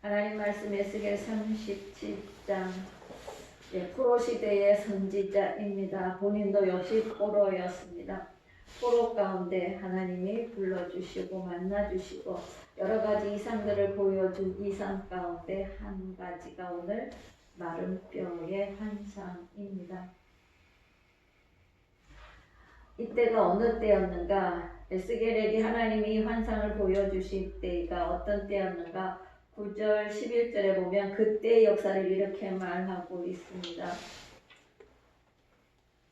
하나님 말씀 에스겔 37장 포로 시대의 선지자입니다. 본인도 역시 포로였습니다. 포로 가운데 하나님이 불러주시고 만나주시고 여러 가지 이상들을 보여준 이상 가운데 한 가지가 오늘 마른 뼈의 환상입니다. 이때가 어느 때였는가? 에스겔에게 하나님이 환상을 보여주신 때가 어떤 때였는가? 9절 11절에 보면 그때의 역사를 이렇게 말하고 있습니다.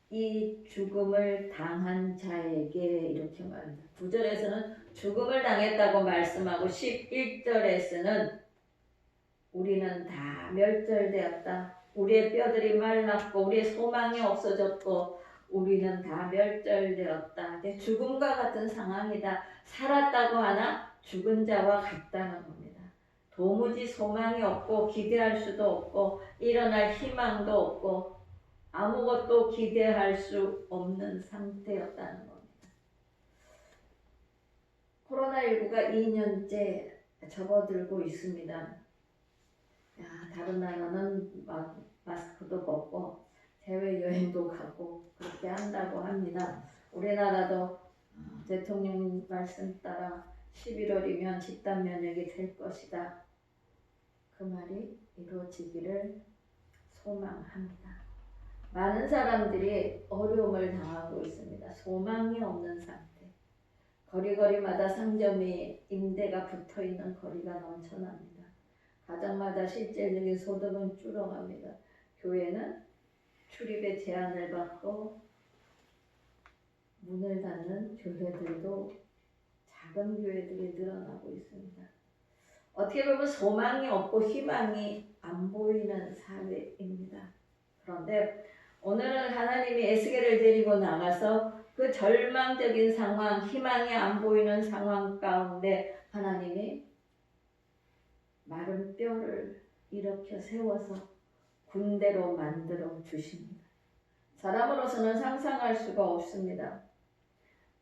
이 죽음을 당한 자에게 이렇게 말합니다. 9절에서는 죽음을 당했다고 말씀하고 11절에서는 우리는 다 멸절되었다. 우리의 뼈들이 말랐고 우리의 소망이 없어졌고 우리는 다 멸절되었다. 죽음과 같은 상황이다. 살았다고 하나 죽은 자와 같다는 겁니다. 도무지 소망이 없고 기대할 수도 없고 일어날 희망도 없고 아무것도 기대할 수 없는 상태였다는 겁니다. 코로나19가 2년째 접어들고 있습니다. 다른 나라는 마스크도 벗고 해외여행도 가고 그렇게 한다고 합니다. 우리나라도 대통령 말씀 따라 11월이면 집단 면역이 될 것이다. 그 말이 이루어지기를 소망합니다. 많은 사람들이 어려움을 당하고 있습니다. 소망이 없는 상태. 거리마다 상점이 임대가 붙어있는 거리가 넘쳐납니다. 가정마다 실질적인 소득은 줄어갑니다. 교회는 출입에 제한을 받고 문을 닫는 교회들도 작은 교회들이 늘어나고 있습니다. 어떻게 보면 소망이 없고 희망이 안 보이는 사회입니다. 그런데 오늘은 하나님이 에스겔을 데리고 나가서 그 절망적인 상황, 희망이 안 보이는 상황 가운데 하나님이 마른 뼈를 일으켜 세워서 군대로 만들어 주십니다. 사람으로서는 상상할 수가 없습니다.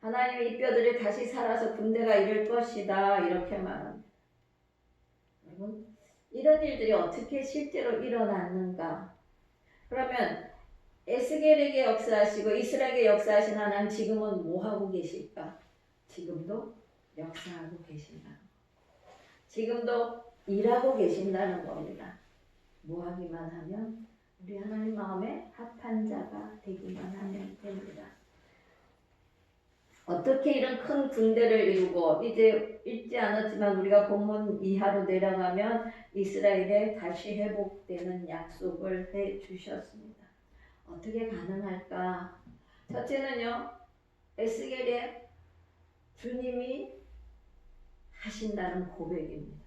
하나님의 이 뼈들이 다시 살아서 군대가 이룰 것이다 이렇게 말합니다. 여러분, 이런 일들이 어떻게 실제로 일어났는가? 그러면 에스겔에게 역사하시고 이스라엘에게 역사하신 하나님 지금은 뭐하고 계실까? 지금도 역사하고 계신다. 지금도 일하고 계신다는 겁니다. 뭐하기만 하면 우리 하나님 마음에 합한 자가 되기만 하면 됩니다. 어떻게 이런 큰 군대를 이루고 이제 읽지 않았지만 우리가 본문 이하로 내려가면 이스라엘에 다시 회복되는 약속을 해 주셨습니다. 어떻게 가능할까? 첫째는요, 에스겔에 주님이 하신다는 고백입니다.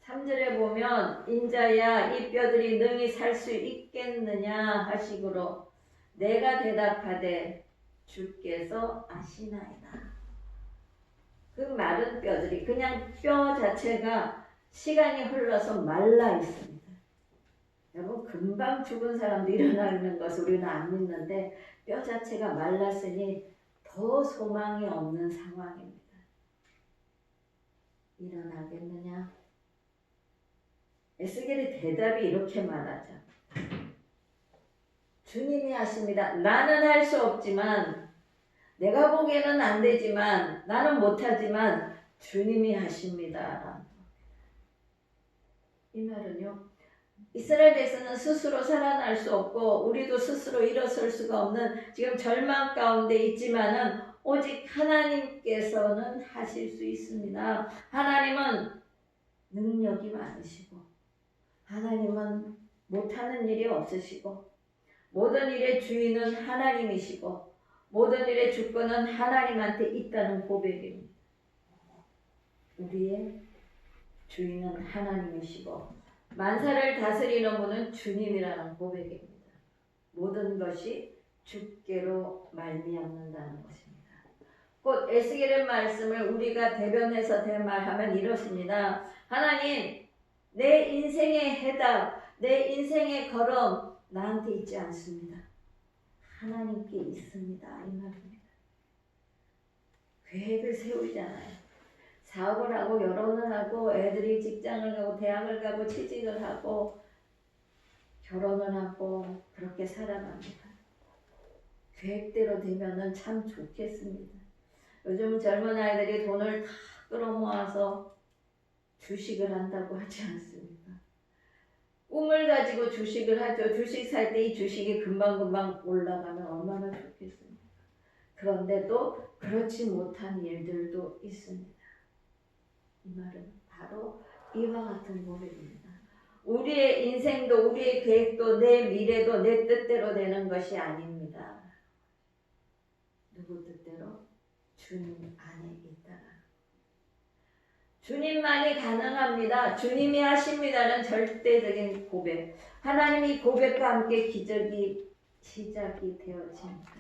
3절에 보면 인자야 이 뼈들이 능히 살 수 있겠느냐 하시므로 내가 대답하되 주께서 아시나이다. 그 마른 뼈들이 그냥 뼈 자체가 시간이 흘러서 말라 있습니다. 여러분 금방 죽은 사람도 일어나는 것을 우리는 안 믿는데 뼈 자체가 말랐으니 더 소망이 없는 상황입니다. 일어나겠느냐? 에스겔의 대답이 이렇게 말하죠. 주님이 하십니다. 나는 할 수 없지만 내가 보기에는 안 되지만 나는 못하지만 주님이 하십니다. 이 말은요. 이스라엘에서는 스스로 살아날 수 없고 우리도 스스로 일어설 수가 없는 지금 절망 가운데 있지만은 오직 하나님께서는 하실 수 있습니다. 하나님은 능력이 많으시고 하나님은 못하는 일이 없으시고 모든 일의 주인은 하나님이시고 모든 일의 주권은 하나님한테 있다는 고백입니다. 우리의 주인은 하나님이시고 만사를 다스리는 분은 주님이라는 고백입니다. 모든 것이 주께로 말미암는다는 것입니다. 곧 에스겔의 말씀을 우리가 대변해서 대말하면 이렇습니다. 하나님, 내 인생의 해답, 내 인생의 걸음 나한테 있지 않습니다. 하나님께 있습니다. 이 말입니다. 계획을 세우잖아요. 사업을 하고 결혼을 하고 애들이 직장을 가고 대학을 가고 취직을 하고 결혼을 하고 그렇게 살아갑니다. 계획대로 되면은 참 좋겠습니다. 요즘 젊은 아이들이 돈을 다 끌어모아서 주식을 한다고 하지 않습니까? 꿈을 가지고 주식을 하죠. 주식 살 때 이 주식이 금방금방 올라가면 얼마나 좋겠습니까? 그런데도 그렇지 못한 일들도 있습니다. 이 말은 바로 이와 같은 고백입니다. 우리의 인생도 우리의 계획도 내 미래도 내 뜻대로 되는 것이 아닙니다. 누구 뜻대로? 주님 안에 있다가. 주님만이 가능합니다. 주님이 하십니다는 절대적인 고백. 하나님이 고백과 함께 기적이 시작이 되어집니다.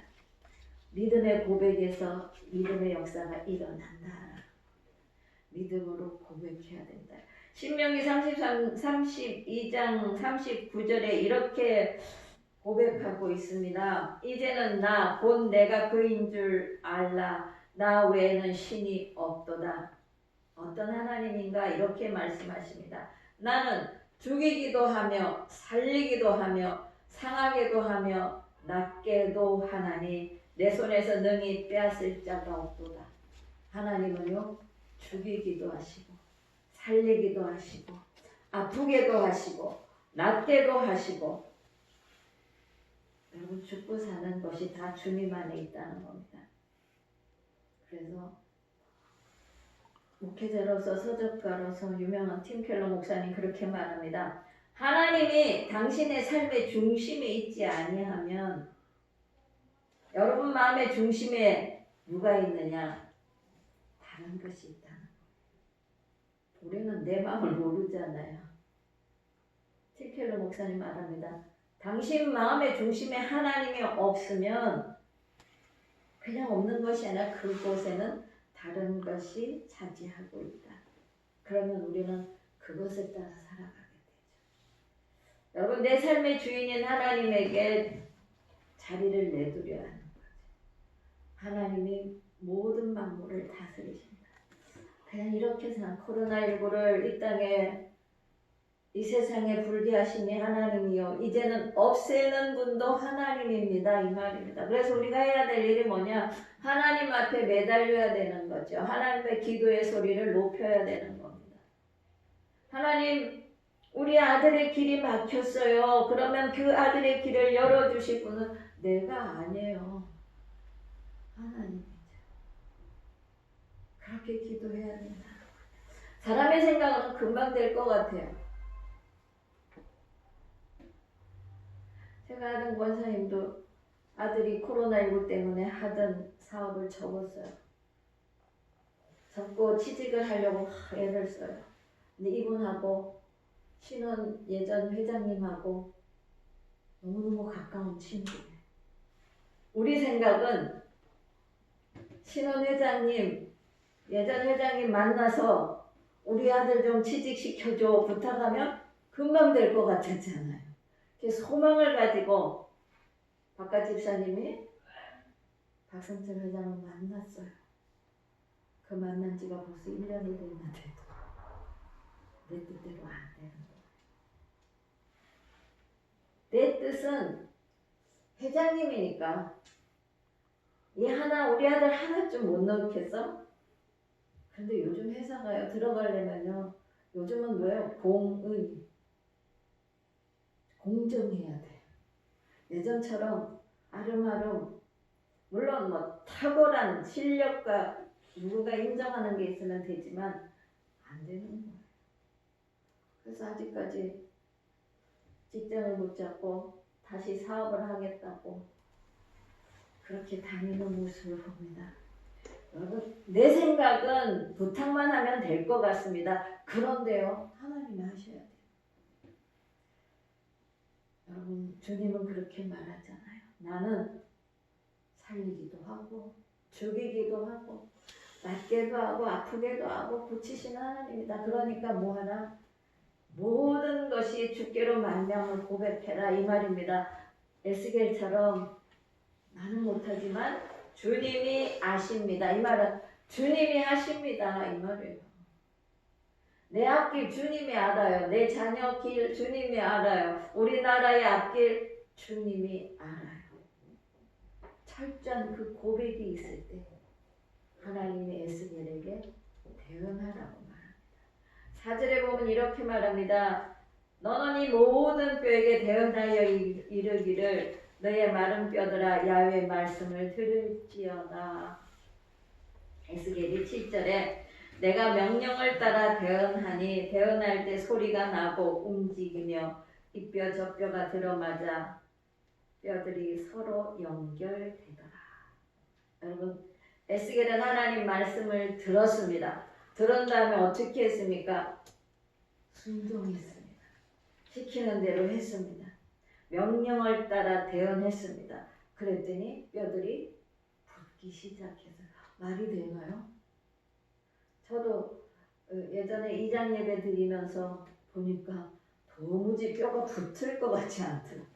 믿음의 고백에서 믿음의 역사가 일어난다. 믿음으로 고백해야 된다. 신명기 32장 39절에 이렇게 고백하고 있습니다. 이제는 나 곧 내가 그인 줄 알라. 나 외에는 신이 없도다. 어떤 하나님인가 이렇게 말씀하십니다. 나는 죽이기도 하며 살리기도 하며 상하게도 하며 낫게도 하나니 내 손에서 능히 빼앗을 자가 없도다. 하나님은요 죽이기도 하시고 살리기도 하시고 아프게도 하시고 낫게도 하시고 여러분 죽고 사는 것이 다 주님 안에 있다는 겁니다. 그래서 목회자로서 서적가로서 유명한 팀 켈러 목사님 그렇게 말합니다. 하나님이 당신의 삶의 중심에 있지 아니하면 여러분 마음의 중심에 누가 있느냐? 다른 것이 있다는 거예요. 우리는 내 마음을 모르잖아요. 팀 켈러 목사님 말합니다. 당신 마음의 중심에 하나님이 없으면 그냥 없는 것이 아니라 그곳에는 다른 것이 차지하고 있다. 그러면 우리는 그것을 따라 살아가게 되죠. 여러분 내 삶의 주인인 하나님에게 자리를 내두려야 하는 거죠. 하나님이 모든 만물을 다스리신다. 그냥 이렇게 생각 코로나19를 이 땅에 이 세상에 불게 하시니 하나님이요 이제는 없애는 분도 하나님입니다. 이 말입니다. 그래서 우리가 해야 될 일이 뭐냐? 하나님 앞에 매달려야 되는 거죠. 하나님의 기도의 소리를 높여야 되는 겁니다. 하나님 우리 아들의 길이 막혔어요. 그러면 그 아들의 길을 열어주실 분은 내가 아니에요. 하나님이죠. 그렇게 기도해야 된다. 사람의 생각은 금방 될 것 같아요. 제가 아는 권사님도 아들이 코로나19 때문에 하던 사업을 접었어요. 접고 취직을 하려고 애를 써요. 근데 이분하고 신혼 예전 회장님하고 너무너무 가까운 친구예요. 우리 생각은 신혼 회장님, 예전 회장님 만나서 우리 아들 좀 취직시켜줘 부탁하면 금방 될 것 같았잖아요. 소망을 가지고 바깥 집사님이 박성철 회장을 만났어요. 그 만난 지가 벌써 1년이 됐는데도 내 뜻대로 안 되는 거예요. 내 뜻은 회장님이니까 이 하나 우리 아들 하나쯤 못 넣겠어? 근데 요즘 회사가요 들어가려면요 요즘은 왜요? 공정해야 돼. 예전처럼 아름아름 물론 뭐 탁월한 실력과 누군가 인정하는 게 있으면 되지만 안 되는 거예요. 그래서 아직까지 직장을 못 잡고 다시 사업을 하겠다고 그렇게 다니는 모습을 봅니다. 여러분 내 생각은 부탁만 하면 될 것 같습니다. 그런데요 하나님이 하셔야 돼요. 여러분 주님은 그렇게 말하잖아요. 나는 살리기도 하고 죽이기도 하고 낫게도 하고 아프게도 하고 고치시는 하나님이다. 그러니까 뭐하나? 모든 것이 주께로 만명을 고백해라 이 말입니다. 에스겔처럼 나는 못하지만 주님이 아십니다. 이 말은 주님이 하십니다 이 말이에요. 내 앞길 주님이 알아요. 내 자녀 길 주님이 알아요. 우리나라의 앞길 주님이 알아요. 철저한 그 고백이 있을 때 하나님의 에스겔에게 대응하라고 말합니다. 4절에 보면 이렇게 말합니다. 너는 이 모든 뼈에게 대언하여 이르기를 너의 마른 뼈들아 야훼의 말씀을 들을지어다. 에스겔이 7절에 내가 명령을 따라 대언하니 대언할 때 소리가 나고 움직이며 이 뼈 저 뼈가 들어맞아 뼈들이 서로 연결되더라. 여러분 에스겔은 하나님 말씀을 들었습니다. 들은 다음에 어떻게 했습니까? 순종했습니다. 시키는 대로 했습니다. 명령을 따라 대언했습니다. 그랬더니 뼈들이 붙기 시작해서 말이 되나요? 저도 예전에 이장 예배 드리면서 보니까 도무지 뼈가 붙을 것 같지 않더라고요.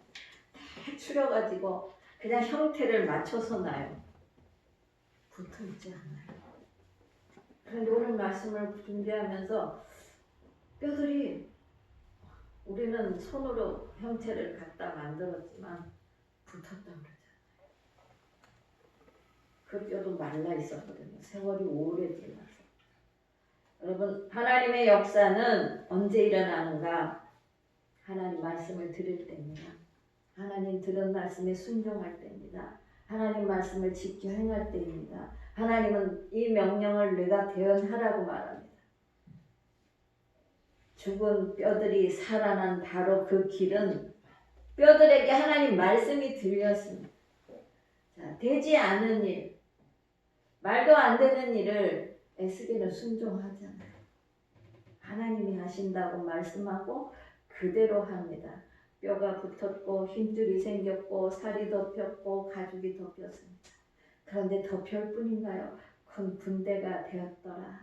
다 추려가지고 그냥 형태를 맞춰서 놔요. 붙어있지 않아요. 그런데 오늘 말씀을 준비하면서 뼈들이 우리는 손으로 형체를 갖다 만들었지만 붙었다고 그러잖아요. 그 뼈도 말라 있었거든요. 세월이 오래 지나서. 여러분 하나님의 역사는 언제 일어나는가? 하나님 말씀을 들을 때입니다. 하나님 들은 말씀에 순종할 때입니다. 하나님 말씀을 지켜 행할 때입니다. 하나님은 이 명령을 내가 대언하라고 말합니다. 죽은 뼈들이 살아난 바로 그 길은 뼈들에게 하나님 말씀이 들렸습니다. 자, 되지 않은 일, 말도 안 되는 일을 에스겔은 순종하잖아요. 하나님이 하신다고 말씀하고 그대로 합니다. 뼈가 붙었고 힘줄이 생겼고 살이 덮였고 가죽이 덮였습니다. 그런데 덮일 뿐인가요? 큰 군대가 되었더라.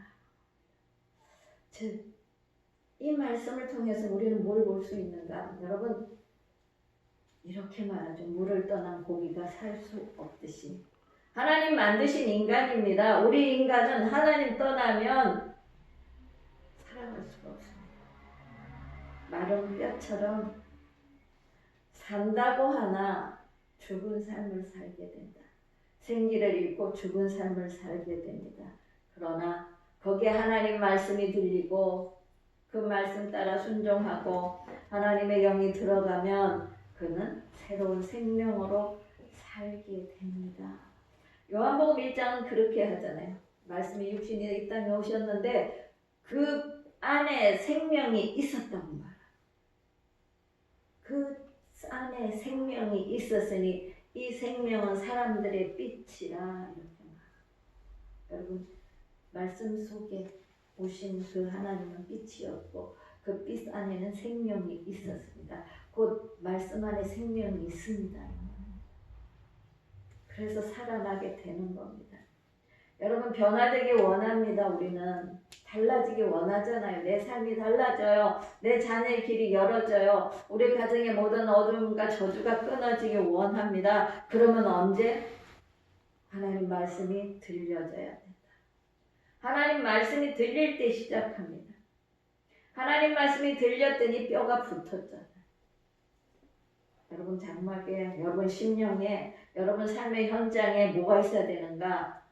즉, 이 말씀을 통해서 우리는 뭘 볼 수 있는가? 여러분 이렇게 말하죠. 물을 떠난 고기가 살 수 없듯이 하나님 만드신 인간입니다. 우리 인간은 하나님 떠나면 살아갈 수가 없습니다. 마른 뼈처럼 산다고 하나 죽은 삶을 살게 된다. 생기를 잃고 죽은 삶을 살게 됩니다. 그러나 거기에 하나님 말씀이 들리고 그 말씀 따라 순종하고 하나님의 영이 들어가면 그는 새로운 생명으로 살게 됩니다. 요한복음 1장은 그렇게 하잖아요. 말씀이 육신이 이 땅에 오셨는데 그 안에 생명이 있었다고 말합니다. 그 안에 생명이 있었으니 이 생명은 사람들의 빛이라 이렇게 말합니다. 여러분 말씀 속에 오신 그 하나님은 빛이었고 그 빛 안에는 생명이 있었습니다. 곧 말씀 안에 생명이 있습니다. 그래서 살아나게 되는 겁니다. 여러분 변화되기 원합니다. 우리는 달라지기 원하잖아요. 내 삶이 달라져요. 내 자녀의 길이 열어져요. 우리 가정의 모든 어둠과 저주가 끊어지기 원합니다. 그러면 언제? 하나님 말씀이 들려져야 된다. 하나님 말씀이 들릴 때 시작합니다. 하나님 말씀이 들렸더니 뼈가 붙었잖아요. 여러분 장막에, 여러분 심령에, 여러분 삶의 현장에 뭐가 있어야 되는가?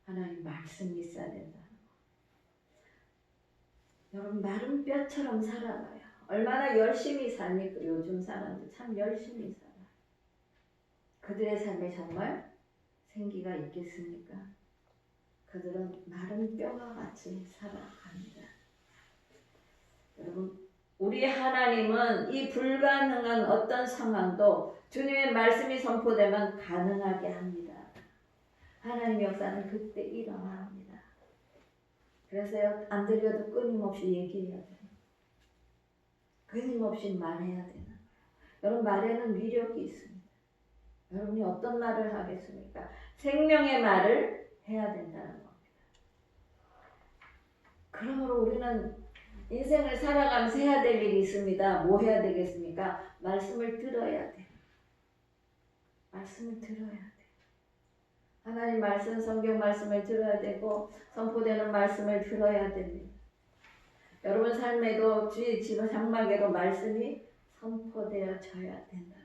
하나님 말씀이 있어야 된다. 여러분 마른 뼈처럼 살아가요. 얼마나 열심히 삽니까? 요즘 사람들 참 열심히 살아요. 그들의 삶에 정말 생기가 있겠습니까? 그들은 마른 뼈와 같이 살아갑니다. 여러분 우리 하나님은 이 불가능한 어떤 상황도 주님의 말씀이 선포되면 가능하게 합니다. 하나님의 역사는 그때 일어납니다. 그래서요 안 들려도 끊임없이 얘기해야 돼요. 끊임없이 말해야 되는 거예요. 여러분 말에는 위력이 있습니다. 여러분이 어떤 말을 하겠습니까? 생명의 말을 해야 된다는 겁니다. 그러므로 우리는 인생을 살아가면서 해야 될 일이 있습니다. 뭐 해야 되겠습니까? 말씀을 들어야 돼요. 말씀을 들어야 돼요. 하나님 말씀, 성경 말씀을 들어야 되고 선포되는 말씀을 들어야 됩니다. 여러분 삶에도 주의 집 장막에도 말씀이 선포되어져야 된다.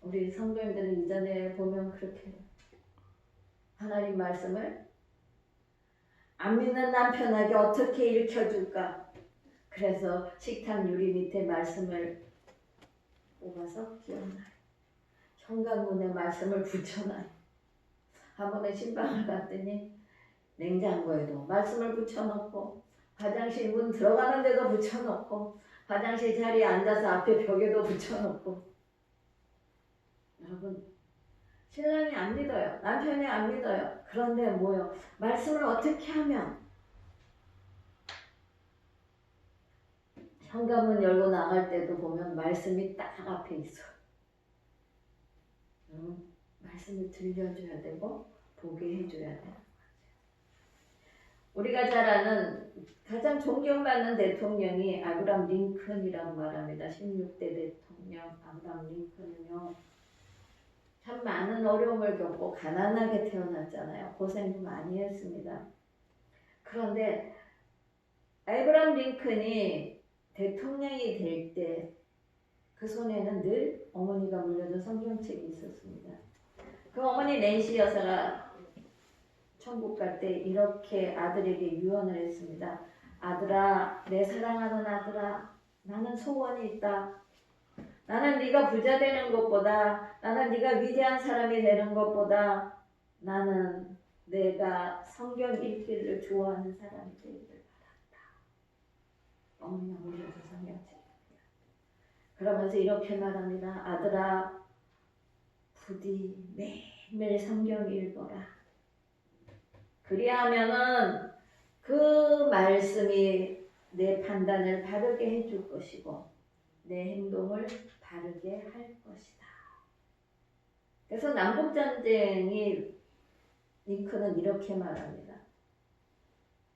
우리 성도님들은 이전에 보면 그렇게 하나님 말씀을 안 믿는 남편에게 어떻게 일으켜줄까? 그래서 식탁 유리 밑에 말씀을 뽑아서 끼워놔요. 현관문에 말씀을 붙여놔요. 한 번에 신방을 갔더니 냉장고에도 말씀을 붙여놓고 화장실 문 들어가는 데도 붙여놓고 화장실 자리에 앉아서 앞에 벽에도 붙여놓고. 여러분, 신랑이 안 믿어요. 남편이 안 믿어요. 그런데 뭐요? 말씀을 어떻게 하면 현관문 열고 나갈 때도 보면 말씀이 딱 앞에 있어. 말씀을 들려줘야 되고 보게 해줘야 돼요. 우리가 잘 아는 가장 존경받는 대통령이 아브라함 링컨이라고 말합니다. 16대 대통령 아브라함 링컨은요, 참 많은 어려움을 겪고 가난하게 태어났잖아요. 고생도 많이 했습니다. 그런데 아브라함 링컨이 대통령이 될 때 그 손에는 늘 어머니가 물려준 성경책이 있었습니다. 그 어머니 낸시 여사가 천국 갈 때 이렇게 아들에게 유언을 했습니다. 아들아, 내 사랑하는 아들아, 나는 소원이 있다. 나는 네가 부자 되는 것보다, 나는 네가 위대한 사람이 되는 것보다 나는 내가 성경 읽기를 좋아하는 사람이 되기를 바란다. 어머니가 물려준 성경책입니다. 그러면서 이렇게 말합니다. 아들아, 부디 매일매일 성경 읽어라. 그리하면은 그 말씀이 내 판단을 바르게 해줄 것이고 내 행동을 바르게 할 것이다. 그래서 남북전쟁이 링컨은 이렇게 말합니다.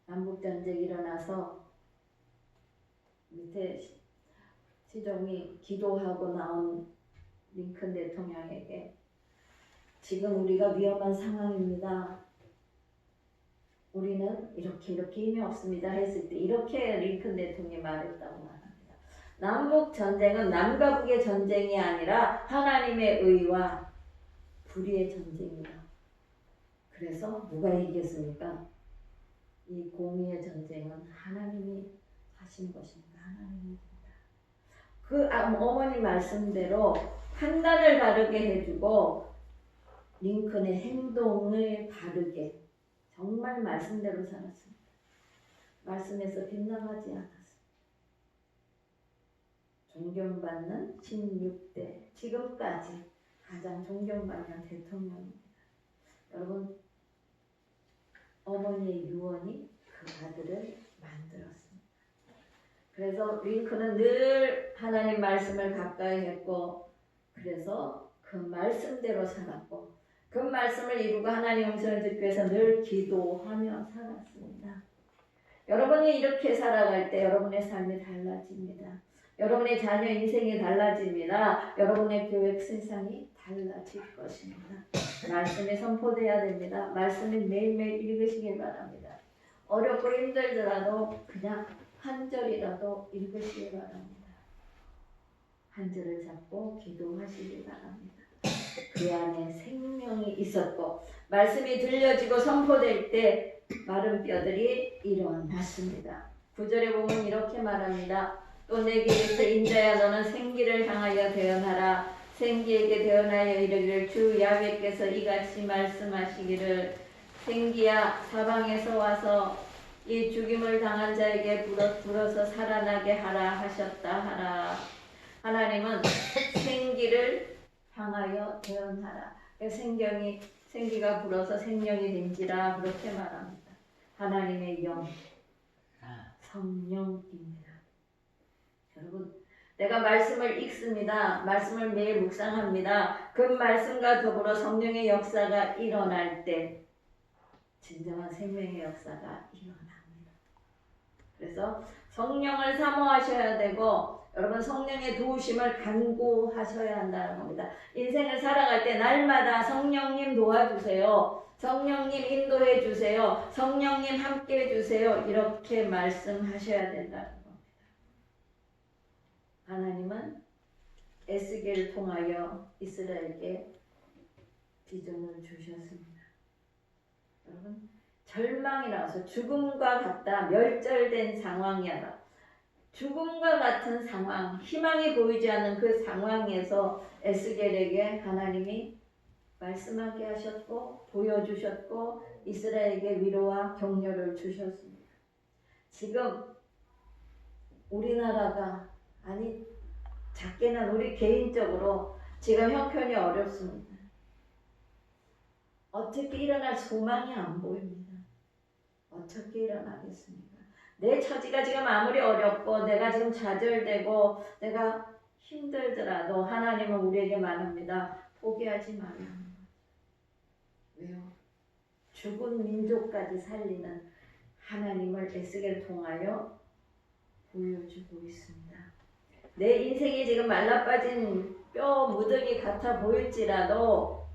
남북전쟁이 일어나서 밑에 시종이 기도하고 나온 링컨 대통령에게 지금 우리가 위험한 상황입니다. 우리는 이렇게 힘이 없습니다 했을 때 이렇게 링컨 대통령이 말했다고 말합니다. 남북 전쟁은 남과 북의 전쟁이 아니라 하나님의 의와 불의의 전쟁이다. 그래서 누가 이기겠습니까? 이 공의의 전쟁은 하나님이 하신 것입니다. 하나님입니다. 그 어머니 말씀대로 판단을 바르게 해주고 링컨의 행동을 바르게 정말 말씀대로 살았습니다. 말씀에서 빗나가지 않았습니다. 존경받는 16대 지금까지 가장 존경받는 대통령입니다. 여러분, 어머니의 유언이 그 아들을 만들었습니다. 그래서 링컨은 늘 하나님 말씀을 가까이 했고 그래서 그 말씀대로 살았고 그 말씀을 이루고 하나님 음성을 듣기 위해서 늘 기도하며 살았습니다. 여러분이 이렇게 살아갈 때 여러분의 삶이 달라집니다. 여러분의 자녀 인생이 달라집니다. 여러분의 교회 세상이 달라질 것입니다. 말씀이 선포돼야 됩니다. 말씀을 매일매일 읽으시길 바랍니다. 어렵고 힘들더라도 그냥 한 절이라도 읽으시기 바랍니다. 한 절을 잡고 기도하시기 바랍니다. 그 안에 생명이 있었고 말씀이 들려지고 선포될 때 마른 뼈들이 일어났습니다. 9절에 보면 이렇게 말합니다. 또 내게 이르되 인자야 너는 생기를 향하여 대언하라. 생기에게 대언하여 이르기를 주 야훼께서 이같이 말씀하시기를 생기야 사방에서 와서 이 죽임을 당한 자에게 불어서 살아나게 하라 하셨다 하라. 하나님은 생기를 향하여 대언하라. 생기가 불어서 생명이 된지라 그렇게 말합니다. 하나님의 영, 성령입니다. 여러분, 내가 말씀을 읽습니다. 말씀을 매일 묵상합니다. 그 말씀과 더불어 성령의 역사가 일어날 때 진정한 생명의 역사가 일어납니다. 그래서 성령을 사모하셔야 되고 여러분 성령의 도우심을 간구하셔야 한다는 겁니다. 인생을 살아갈 때 날마다 성령님 도와주세요. 성령님 인도해 주세요. 성령님 함께 해 주세요. 이렇게 말씀하셔야 된다는 겁니다. 하나님은 에스겔을 통하여 이스라엘에게 비전을 주셨습니다. 여러분 절망이라서 죽음과 같다 멸절된 상황이야. 죽음과 같은 상황, 희망이 보이지 않는 그 상황에서 에스겔에게 하나님이 말씀하게 하셨고 보여주셨고 이스라엘에게 위로와 격려를 주셨습니다. 지금 우리나라가 아니 작게는 우리 개인적으로 지금 형편이 어렵습니다. 어떻게 일어날 소망이 안 보입니다. 어떻게 일어나겠습니까? 내 처지가 지금 아무리 어렵고 내가 지금 좌절되고 내가 힘들더라도 하나님은 우리에게 말합니다. 포기하지 말라 하는 거죠. 왜요? 죽은 민족까지 살리는 하나님을 에스겔을 통하여 보여주고 있습니다. 내 인생이 지금 말라빠진 뼈 무더기 같아 보일지라도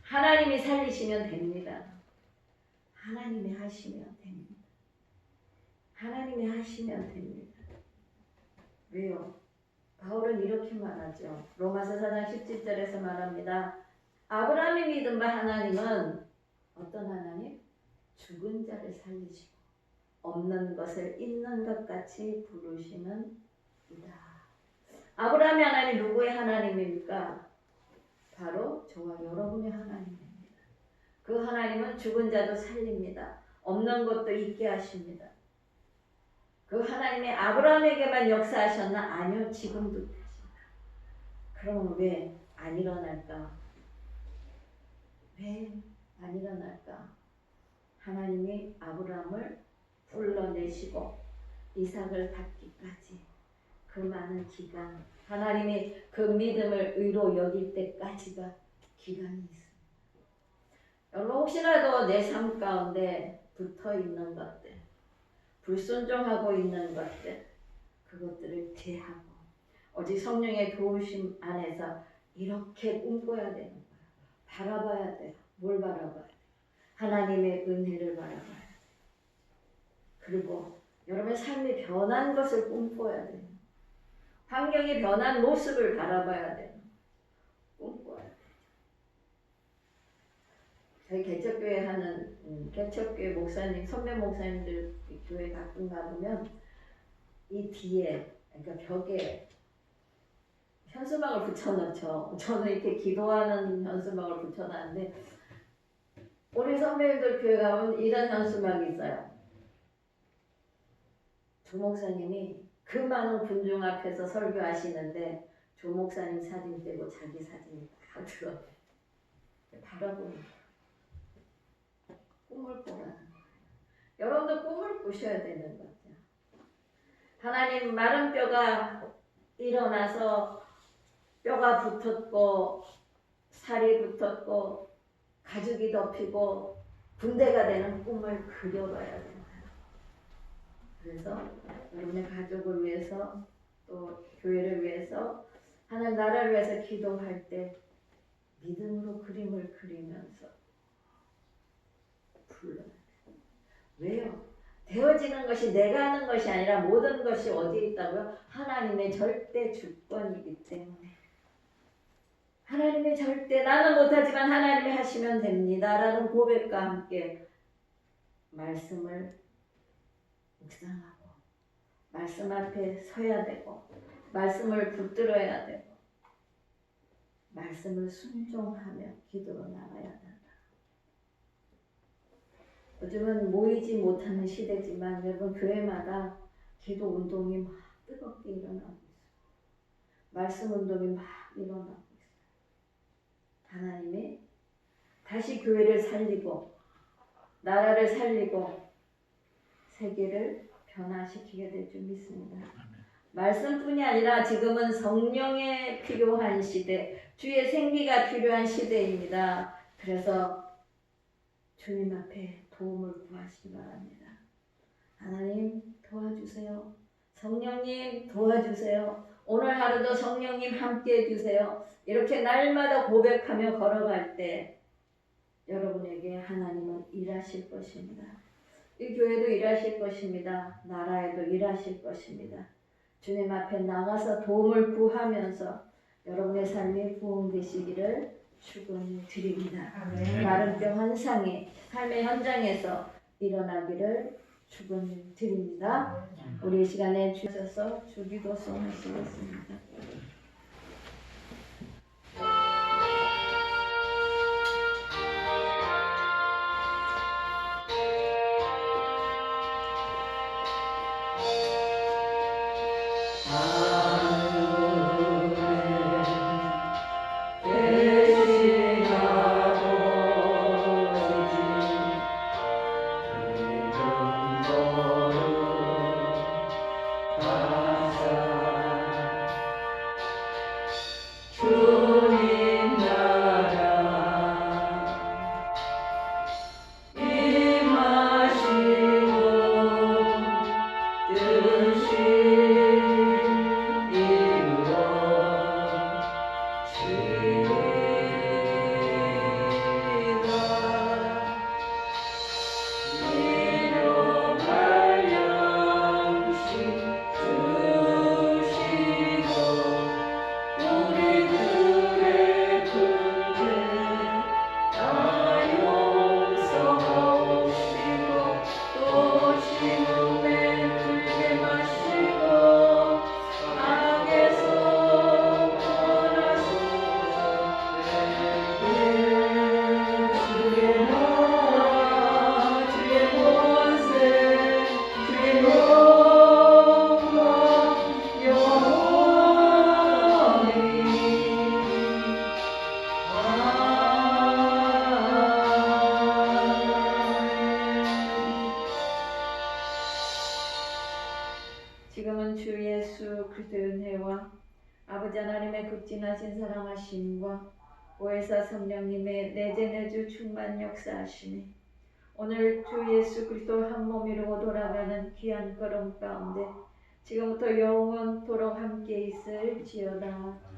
하나님이 살리시면 됩니다. 하나님이 하시면 됩니다. 하나님이 하시면 됩니다. 왜요? 바울은 이렇게 말하죠. 로마서 4장 17절에서 말합니다. 아브라함이 믿은 바 하나님은 어떤 하나님? 죽은 자를 살리시고 없는 것을 있는 것 같이 부르시는 이다. 아브라함의 하나님 누구의 하나님입니까? 바로 저와 여러분의 하나님입니다. 그 하나님은 죽은 자도 살립니다. 없는 것도 있게 하십니다. 그 하나님이 아브라함에게만 역사하셨나? 아니요. 지금도 하십니다. 그럼 왜 안 일어날까? 왜 안 일어날까? 하나님이 아브라함을 불러내시고 이삭을 갖기까지 그 많은 기간, 하나님이 그 믿음을 의로 여길 때까지가 기간이 있습니다. 여러분 혹시라도 내 삶 가운데 붙어있는 것들, 불순종하고 있는 것들, 그것들을 제하고 오직 성령의 도우심 안에서 이렇게 꿈꿔야 되는 거예요. 바라봐야 돼요. 뭘 바라봐야 돼요? 하나님의 은혜를 바라봐야 돼요. 그리고 여러분의 삶이 변한 것을 꿈꿔야 돼요. 환경이 변한 모습을 바라봐야 돼요. 꿈꿔야 돼요. 저희 개척교회 하는 개척교회 목사님, 선배 목사님들 교회 가끔 가보면 이 뒤에 그러니까 벽에 현수막을 붙여놓죠. 저는 이렇게 기도하는 현수막을 붙여놨는데 우리 선배님들 교회 가면 이런 현수막이 있어요. 조 목사님이 그 많은 군중 앞에서 설교하시는데 조 목사님 사진 빼고 자기 사진이 다 들어 바라보는 거예요. 꿈을 꾸라는 거예요. 여러분도 꿈을 꾸셔야 되는 거죠. 하나님 마른 뼈가 일어나서 뼈가 붙었고 살이 붙었고 가죽이 덮이고 군대가 되는 꿈을 그려봐야 돼요. 그래서 여러분의 가족을 위해서 또 교회를 위해서 하나님 나라를 위해서 기도할 때 믿음으로 그림을 그리면서 불러야 돼요. 왜요? 되어지는 것이 내가 하는 것이 아니라 모든 것이 어디에 있다고요? 하나님의 절대 주권이기 때문에 하나님의 절대 나는 못하지만 하나님이 하시면 됩니다 라는 고백과 함께 말씀을 묵상하고 말씀 앞에 서야 되고 말씀을 붙들어야 되고 말씀을 순종하며 기도로 나가야 한다. 요즘은 모이지 못하는 시대지만 여러분 교회마다 기도 운동이 막 뜨겁게 일어나고 있어요. 말씀 운동이 막 일어나고 있어요. 하나님이 다시 교회를 살리고 나라를 살리고 세계를 변화시키게 될 줄 믿습니다. 말씀뿐이 아니라 지금은 성령에 필요한 시대, 주의 생기가 필요한 시대입니다. 그래서 주님 앞에 도움을 구하시기 바랍니다. 하나님 도와주세요. 성령님 도와주세요. 오늘 하루도 성령님 함께 해주세요. 이렇게 날마다 고백하며 걸어갈 때 여러분에게 하나님은 일하실 것입니다. 이 교회도 일하실 것입니다. 나라에도 일하실 것입니다. 주님 앞에 나가서 도움을 구하면서 여러분의 삶이 부흥되시기를 축원드립니다. 마른병 환상이 삶의 현장에서 일어나기를 축원드립니다. 우리 이 시간에 주셔서 주기도송 하시겠습니다. 지금은 주 예수 그리스도의 은혜와 아버지 하나님의 극진하신 사랑하심과 보혜사 성령님의 내재내주 충만 역사하심이 오늘 주 예수 그리스도 한 몸 이루고 돌아가는 귀한 걸음 가운데 지금부터 영원토록 함께 있을지어다.